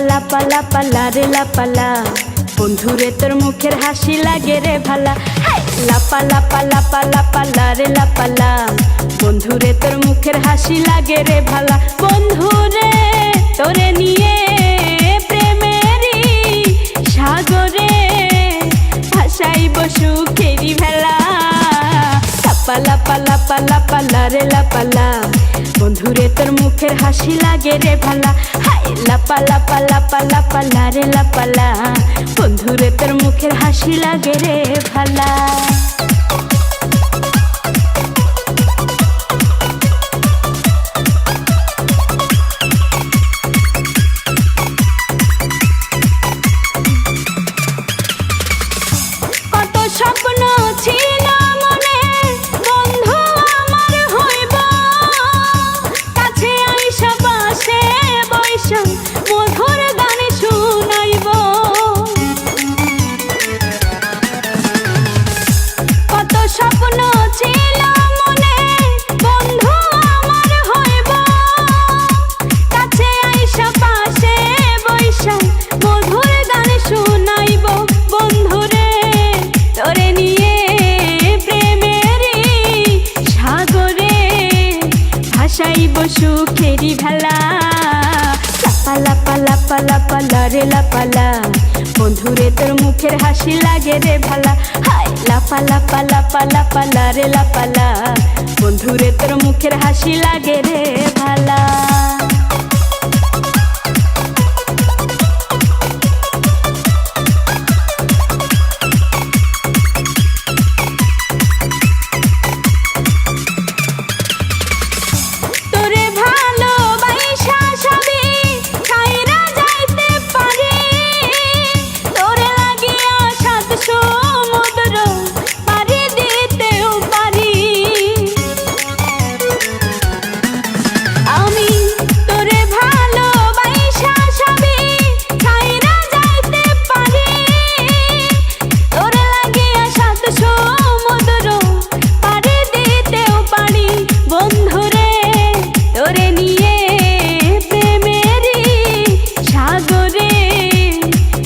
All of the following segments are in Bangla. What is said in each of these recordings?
লাপা লাপা লারে লাপালা, বন্ধুরে তোর মুখের হাসি লাগে রে ভালা। লাপা লাপা লাপা লাপা লারে লাপালা, বন্ধুরে তোর মুখের হাসি লাগে রে ভালা। বন্ধুরে তোরে নিয়ে প্রেমেরই সাগরে ভাসাইব সুখেরই ভেলা। লাপা লাপা লাপা লাপা লারে লাপালা, বন্ধুরে তোর মুখের হাসি লাগে রে ভালা। লাপা লাপা লাপা লাপা লারে লাপালা, বন্ধুরে তোর মুখের হাসি লাগে রে ভালা। কত স্বপ্ন ছিল মনে, বন্ধু আমার হইব, কাছে আইসা পাশে বৈশা মধুর গান শুনাইব। কত স্বপ্ন ছিল মনে, বন্ধু আমার হইব, কাছে আইসা পাশে বৈশা মধুর গান শুনাইব। বন্ধুরে তোরে নিয়ে প্রেমেরই সাগরে ভাসাইব সুখেরই ভেলা। লাপা লাপা লাপা লাপা লারে লাপালা, বন্ধুরে তোর মুখের হাসি লাগে রে ভালা। লাপা লাপা লাপা লাপা লারে লাপালা, বন্ধুরে তোর মুখের হাসি লাগে রে ভালা।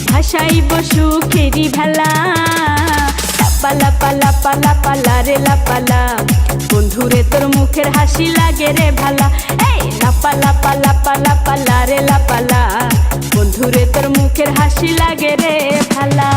ভাসাইব সুখেরই ভেলা। লাপা লাপা লাপা লাপা লারে লাপালা, বন্ধুরে তোর মুখের হাসি লাগে রে ভালা। লাপা লাপা লাপা লাপা লারে লাপালা, বন্ধুরে তোর মুখের হাসি লাগে রে ভালা।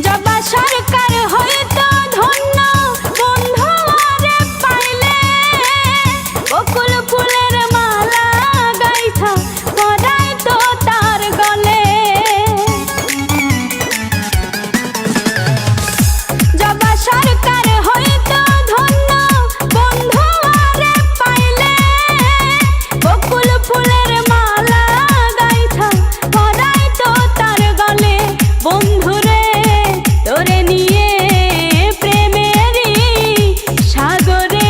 জবা সরকার হয়তো ধন্য, বন্ধু আরে পাইলে, বকুল ফুলের মালা গাইথা পরাই তো তার গলে। জবা সরকার হয়তো ধন্য, বন্ধু আরে পাইলে, বকুল ফুলের মালা গাইথা পরাই তো তার গলে। বন্ধুরে তোরে নিয়ে প্রেমেরই সাগরে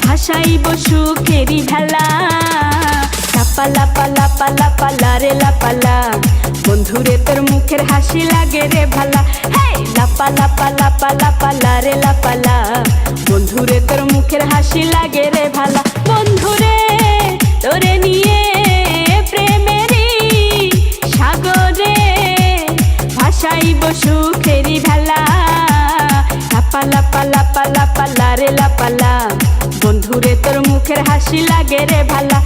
ভাসাইব সুখেরই ভেলা। লাপা লাপা লাপা লাপা লারে লাপালা, বন্ধুরে তোর মুখের হাসি লাগে রে ভালা। লাপা লাপা লাপা লাপা লারে লাপালা, বন্ধুরে তোর মুখের হাসি লাগে রে ভালা। বন্ধুরে তোরে নিয়ে প্রেমেরই সাগরে ভাসাইব সুখেরই ভেলা। লাপা লাপা লাপা লাপা লারে লাপালা, বন্ধুরে তোর মুখের হাসি লাগে রে ভালা।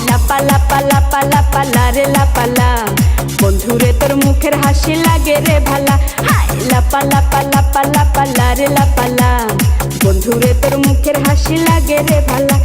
লাপা লাপা লাপা লাপা লারে লাপালা, বন্ধুরে তোর মুখের হাসি লাগে রে ভালা। লাপা লাপা লাপা লাপা লারে লাপালা, বন্ধুরে তোর মুখের হাসি লাগে রে ভালা।